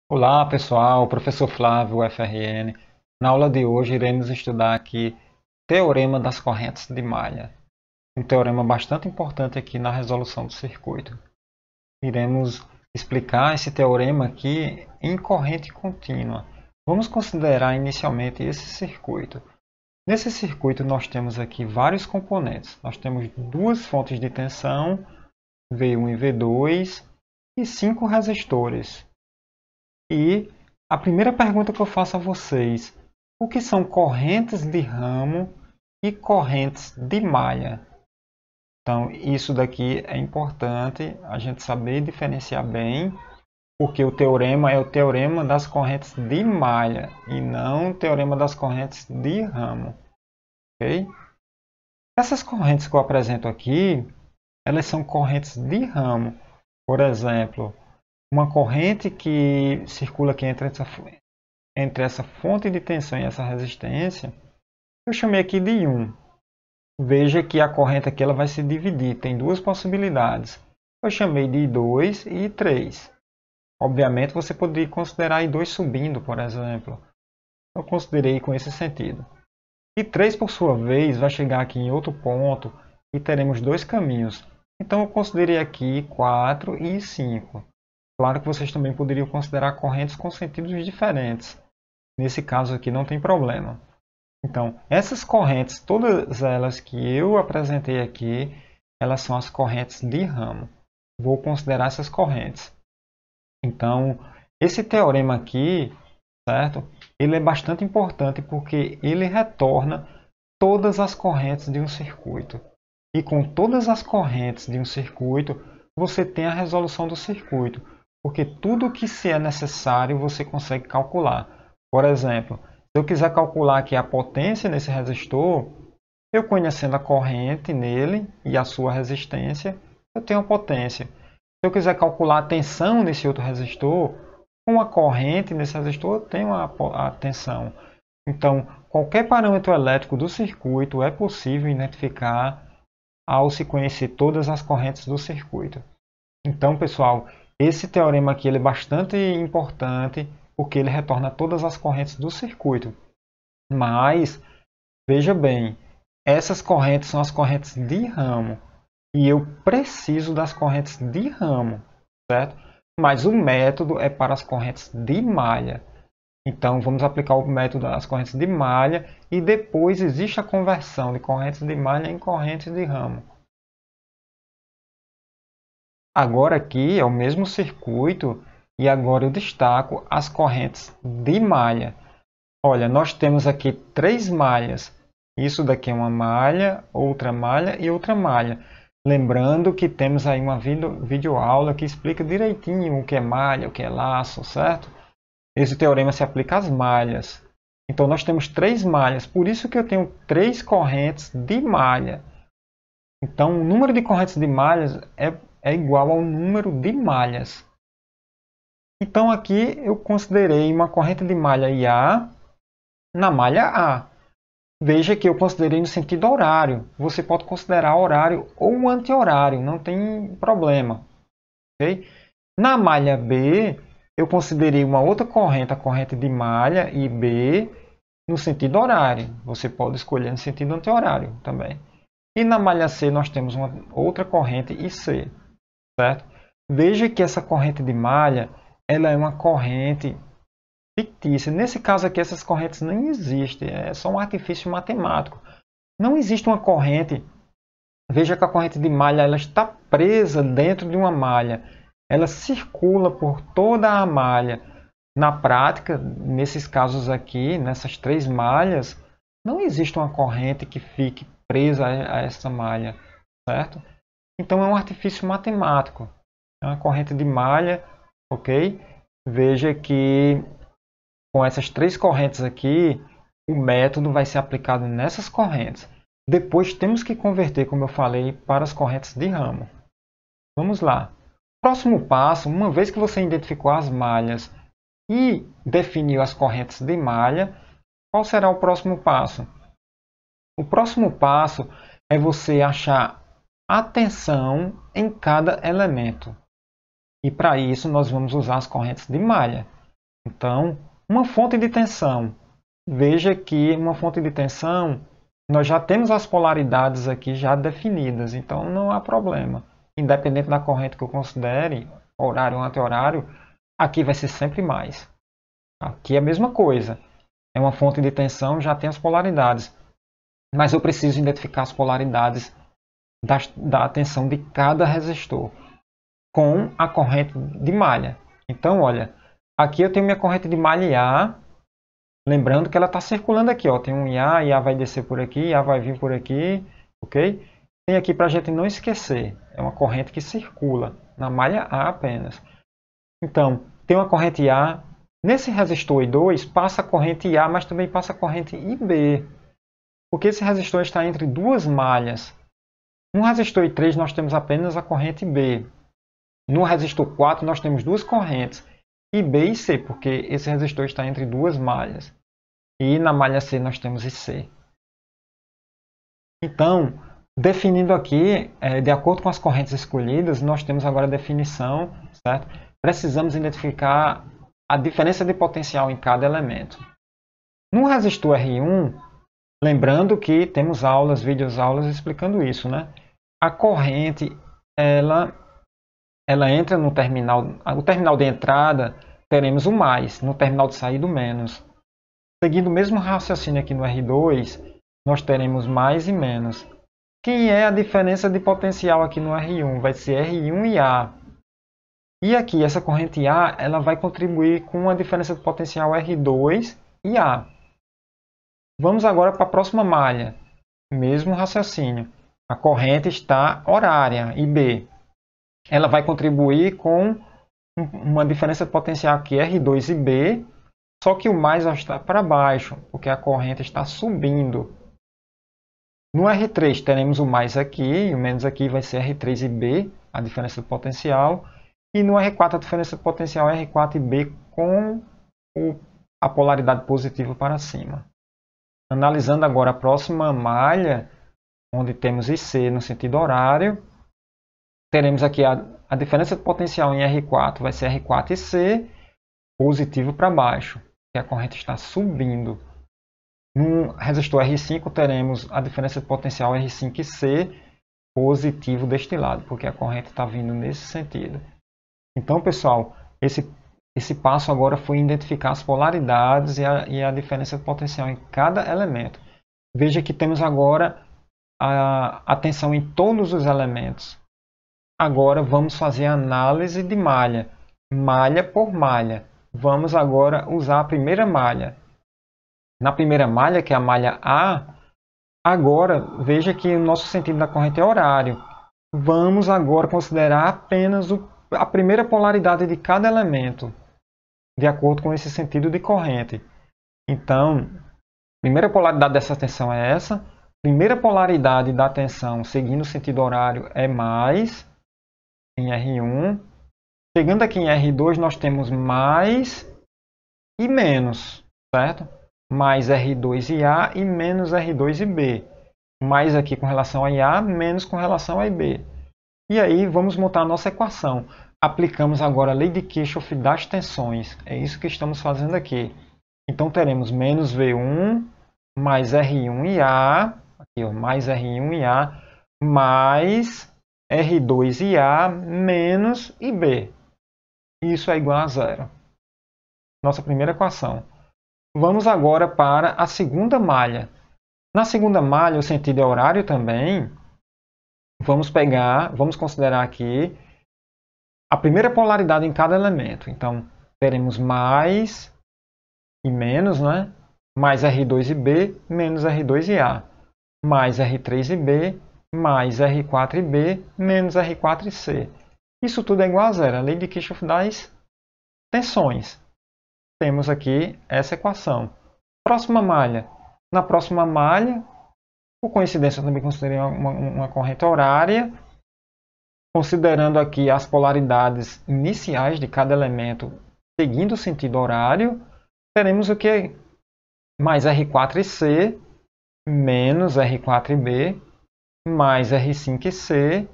Olá pessoal, professor Flávio, UFRN. Na aula de hoje iremos estudar aqui Teorema das correntes de malha. Um teorema bastante importante aqui na resolução do circuito. Iremos explicar esse teorema aqui em corrente contínua. Vamos considerar inicialmente esse circuito. Nesse circuito nós temos aqui vários componentes. Nós temos duas fontes de tensão, V1 e V2, e 5 resistores. E a primeira pergunta que eu faço a vocês: o que são correntes de ramo e correntes de malha? Então, isso daqui é importante a gente saber diferenciar bem, porque o teorema é o teorema das correntes de malha e não o teorema das correntes de ramo. Ok? Essas correntes que eu apresento aqui, elas são correntes de ramo. Por exemplo, uma corrente que circula aqui entre essa fonte de tensão e essa resistência, eu chamei aqui de 1. Veja que a corrente aqui ela vai se dividir, tem duas possibilidades. Eu chamei de I2 e I3. Obviamente você poderia considerar I2 subindo, por exemplo. Eu considerei com esse sentido. I3, por sua vez, vai chegar aqui em outro ponto e teremos dois caminhos. Então eu considerei aqui I4 e I5. Claro que vocês também poderiam considerar correntes com sentidos diferentes. Nesse caso aqui não tem problema. Então, essas correntes, todas elas que eu apresentei aqui, elas são as correntes de ramo. Vou considerar essas correntes. Então, esse teorema aqui, certo? Ele é bastante importante porque ele retorna todas as correntes de um circuito. E com todas as correntes de um circuito, você tem a resolução do circuito. Porque tudo que se é necessário você consegue calcular. Por exemplo, se eu quiser calcular aqui a potência nesse resistor, eu conhecendo a corrente nele e a sua resistência, eu tenho a potência. Se eu quiser calcular a tensão nesse outro resistor, com a corrente nesse resistor, eu tenho a tensão. Então, qualquer parâmetro elétrico do circuito é possível identificar ao se conhecer todas as correntes do circuito. Então, pessoal, esse teorema aqui ele é bastante importante porque ele retorna todas as correntes do circuito. Mas, veja bem, essas correntes são as correntes de ramo. E eu preciso das correntes de ramo, certo? Mas o método é para as correntes de malha. Então, vamos aplicar o método das correntes de malha e depois existe a conversão de correntes de malha em correntes de ramo. Agora aqui é o mesmo circuito e agora eu destaco as correntes de malha. Olha, nós temos aqui três malhas. Isso daqui é uma malha e outra malha. Lembrando que temos aí uma videoaula que explica direitinho o que é malha, o que é laço, certo? Esse teorema se aplica às malhas. Então nós temos três malhas, por isso que eu tenho três correntes de malha. Então o número de correntes de malhas é igual ao número de malhas. Então aqui eu considerei uma corrente de malha IA na malha A. Veja que eu considerei no sentido horário. Você pode considerar horário ou anti-horário, não tem problema. Okay? Na malha B, eu considerei uma outra corrente, a corrente de malha IB, no sentido horário. Você pode escolher no sentido anti-horário também. E na malha C nós temos uma outra corrente IC. Certo? Veja que essa corrente de malha ela é uma corrente fictícia. Nesse caso aqui, essas correntes nem existem. É só um artifício matemático. Não existe uma corrente. Veja que a corrente de malha ela está presa dentro de uma malha. Ela circula por toda a malha. Na prática, nesses casos aqui, nessas três malhas, não existe uma corrente que fique presa a essa malha. Certo? Então é um artifício matemático. É uma corrente de malha, ok? Veja que com essas três correntes aqui, o método vai ser aplicado nessas correntes. Depois temos que converter, como eu falei, para as correntes de ramo. Vamos lá. Próximo passo, uma vez que você identificou as malhas e definiu as correntes de malha, qual será o próximo passo? O próximo passo é você achar a tensão em cada elemento. E para isso nós vamos usar as correntes de malha. Então, uma fonte de tensão. Veja que uma fonte de tensão, nós já temos as polaridades aqui já definidas, então não há problema. Independente da corrente que eu considere, horário ou anti-horário, aqui vai ser sempre mais. Aqui é a mesma coisa. É uma fonte de tensão, já tem as polaridades. Mas eu preciso identificar as polaridades da tensão de cada resistor com a corrente de malha. Então, olha, aqui eu tenho minha corrente de malha IA. Lembrando que ela está circulando aqui, ó. Tem um IA, IA vai descer por aqui, IA vai vir por aqui, ok? Tem aqui para a gente não esquecer, é uma corrente que circula na malha A apenas. Então, tem uma corrente IA, nesse resistor I2 passa a corrente IA, mas também passa a corrente IB, porque esse resistor está entre duas malhas. No resistor I3 nós temos apenas a corrente B. No resistor 4 nós temos duas correntes, IB e C, porque esse resistor está entre duas malhas. E na malha C nós temos IC. Então, definindo aqui, de acordo com as correntes escolhidas, nós temos agora a definição, certo? Precisamos identificar a diferença de potencial em cada elemento. No resistor R1, lembrando que temos aulas, videoaulas explicando isso, né? A corrente, ela entra no terminal, o terminal de entrada teremos o mais, no terminal de saída o menos. Seguindo o mesmo raciocínio aqui no R2, nós teremos mais e menos. Quem é a diferença de potencial aqui no R1? Vai ser R1 e A. E aqui, essa corrente A, ela vai contribuir com a diferença de potencial R2 e A. Vamos agora para a próxima malha. Mesmo raciocínio. A corrente está horária, IB. Ela vai contribuir com uma diferença de potencial aqui, R2 e B. Só que o mais está para baixo, porque a corrente está subindo. No R3 teremos o mais aqui, e o menos aqui vai ser R3 e B, a diferença de potencial. E no R4 a diferença de potencial é R4 e B com a polaridade positiva para cima. Analisando agora a próxima malha, onde temos IC no sentido horário, teremos aqui a diferença de potencial em R4 vai ser R4 e C, positivo para baixo, que a corrente está subindo. No resistor R5 teremos a diferença de potencial R5 e C positivo deste lado, porque a corrente está vindo nesse sentido. Então, pessoal, esse passo agora foi identificar as polaridades e a diferença de potencial em cada elemento. Veja que temos agora a tensão em todos os elementos. Agora vamos fazer a análise de malha, malha por malha. Vamos agora usar a primeira malha. Na primeira malha, que é a malha A, agora veja que o nosso sentido da corrente é horário. Vamos agora considerar apenas a primeira polaridade de cada elemento, de acordo com esse sentido de corrente. Então, a primeira polaridade dessa tensão é essa. Primeira polaridade da tensão, seguindo o sentido horário, é mais, em R1. Chegando aqui em R2, nós temos mais e menos, certo? Mais R2 e A e menos R2 e B. Mais aqui com relação a IA, menos com relação a IB. E aí vamos montar a nossa equação. Aplicamos agora a lei de Kirchhoff das tensões. É isso que estamos fazendo aqui. Então teremos menos V1 mais R1 e A, aqui, ó, mais R1 e A, mais R2 e A menos IB. Isso é igual a zero. Nossa primeira equação. Vamos agora para a segunda malha. Na segunda malha, o sentido é horário também. Vamos considerar aqui a primeira polaridade em cada elemento. Então, teremos mais e menos, né? Mais R2 e B, menos R2 e A. Mais R3 e B, mais R4 e B, menos R4 e C. Isso tudo é igual a zero. A lei de Kirchhoff das tensões. Temos aqui essa equação. Próxima malha. Na próxima malha, por coincidência, eu também considerei uma corrente horária. Considerando aqui as polaridades iniciais de cada elemento seguindo o sentido horário, teremos o que? Mais R4 e C, menos R4 e B, mais R5 e C,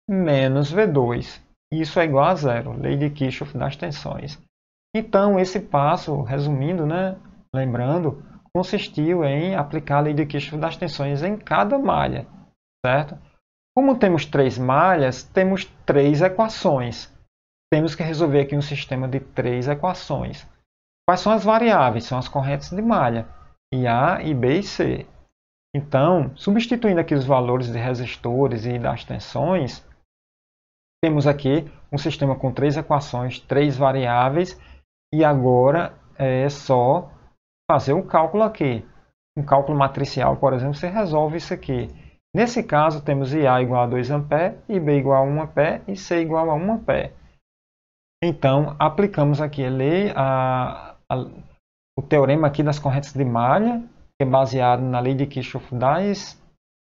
menos V2. Isso é igual a zero. Lei de Kirchhoff das tensões. Então, esse passo, resumindo, né, lembrando, consistiu em aplicar a lei de Kirchhoff das tensões em cada malha, certo? Como temos 3 malhas, temos 3 equações. Temos que resolver aqui um sistema de 3 equações. Quais são as variáveis? São as correntes de malha, IA, IB e C. Então, substituindo aqui os valores de resistores e das tensões, temos aqui um sistema com 3 equações, 3 variáveis, e agora é só fazer o cálculo aqui. Um cálculo matricial, por exemplo, você resolve isso aqui. Nesse caso, temos IA igual a 2 A, IB igual a 1 A e C igual a 1 A. Então, aplicamos aqui o teorema aqui das correntes de malha, que é baseado na lei de Kirchhoff das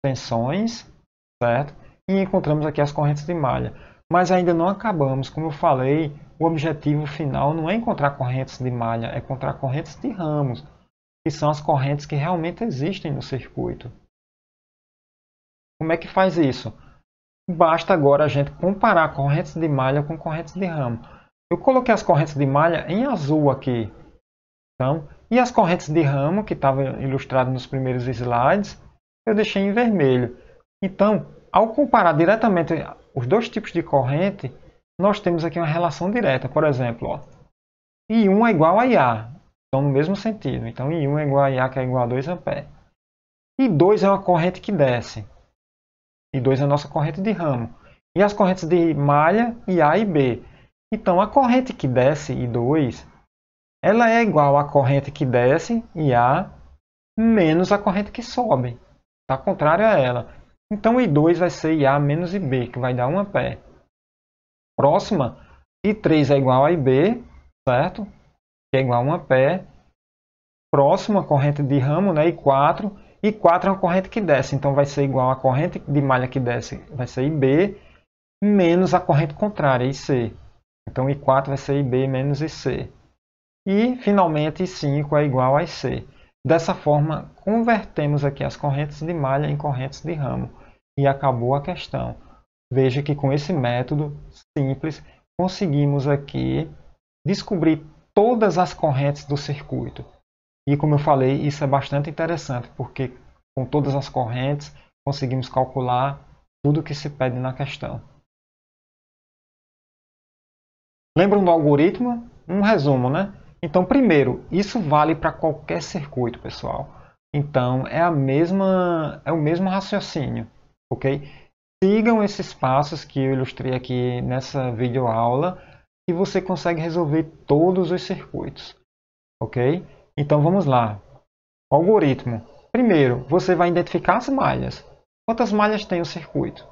tensões, certo? E encontramos aqui as correntes de malha. Mas ainda não acabamos, como eu falei, o objetivo final não é encontrar correntes de malha, é encontrar correntes de ramos, que são as correntes que realmente existem no circuito. Como é que faz isso? Basta agora a gente comparar correntes de malha com correntes de ramo. Eu coloquei as correntes de malha em azul aqui. Então, e as correntes de ramo, que estava ilustrado nos primeiros slides, eu deixei em vermelho. Então, ao comparar diretamente os dois tipos de corrente, nós temos aqui uma relação direta. Por exemplo, ó, I1 é igual a IA. Então, no mesmo sentido. Então, I1 é igual a IA, que é igual a 2 A. I2 é uma corrente que desce. I2 é a nossa corrente de ramo. E as correntes de malha, IA e B. Então, a corrente que desce, I2, ela é igual à corrente que desce, IA, menos a corrente que sobe. Está contrário a ela. Então, I2 vai ser IA menos IB, que vai dar 1 A. Próxima, I3 é igual a IB, certo? Que é igual a 1 A. Próxima, corrente de ramo, né? I4. I4 é uma corrente que desce, então vai ser igual a corrente de malha que desce, vai ser IB, menos a corrente contrária, IC. Então, I4 vai ser IB menos IC. E, finalmente, I5 é igual a IC. Dessa forma, convertemos aqui as correntes de malha em correntes de ramo. E acabou a questão. Veja que com esse método simples, conseguimos aqui descobrir todas as correntes do circuito. E como eu falei, isso é bastante interessante, porque com todas as correntes conseguimos calcular tudo o que se pede na questão. Lembram do algoritmo? Um resumo, né? Então, primeiro, isso vale para qualquer circuito, pessoal. Então, é o mesmo raciocínio, ok? Sigam esses passos que eu ilustrei aqui nessa videoaula e você consegue resolver todos os circuitos, ok? Então, vamos lá. Algoritmo. Primeiro, você vai identificar as malhas. Quantas malhas tem o circuito?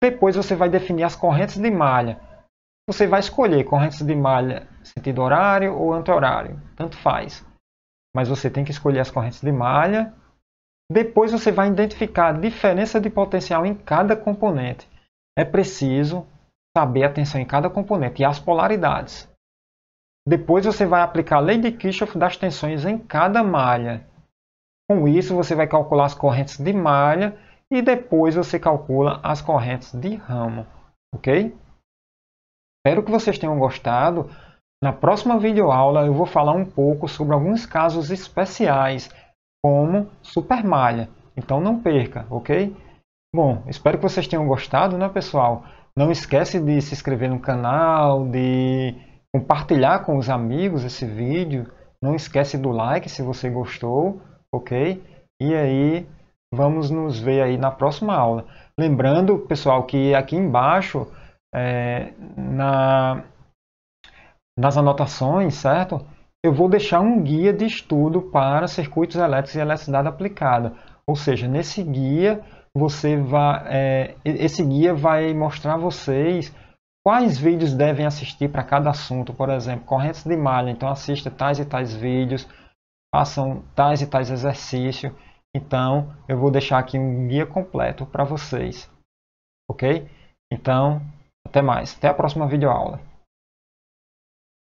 Depois, você vai definir as correntes de malha. Você vai escolher correntes de malha sentido horário ou anti-horário, tanto faz. Mas você tem que escolher as correntes de malha. Depois você vai identificar a diferença de potencial em cada componente. É preciso saber a tensão em cada componente e as polaridades. Depois você vai aplicar a lei de Kirchhoff das tensões em cada malha. Com isso você vai calcular as correntes de malha e depois você calcula as correntes de ramo. Ok? Espero que vocês tenham gostado. Na próxima videoaula eu vou falar um pouco sobre alguns casos especiais, como supermalha. Então não perca, ok? Bom, espero que vocês tenham gostado, né, pessoal? Não esquece de se inscrever no canal, de compartilhar com os amigos esse vídeo. Não esquece do like se você gostou, ok? E aí, vamos nos ver aí na próxima aula. Lembrando, pessoal, que aqui embaixo nas anotações, certo? Eu vou deixar um guia de estudo para circuitos elétricos e eletricidade aplicada. Ou seja, nesse guia esse guia vai mostrar a vocês quais vídeos devem assistir para cada assunto. Por exemplo, correntes de malha. Então assista tais e tais vídeos, façam tais e tais exercícios. Então eu vou deixar aqui um guia completo para vocês. Ok? Então, até mais. Até a próxima videoaula.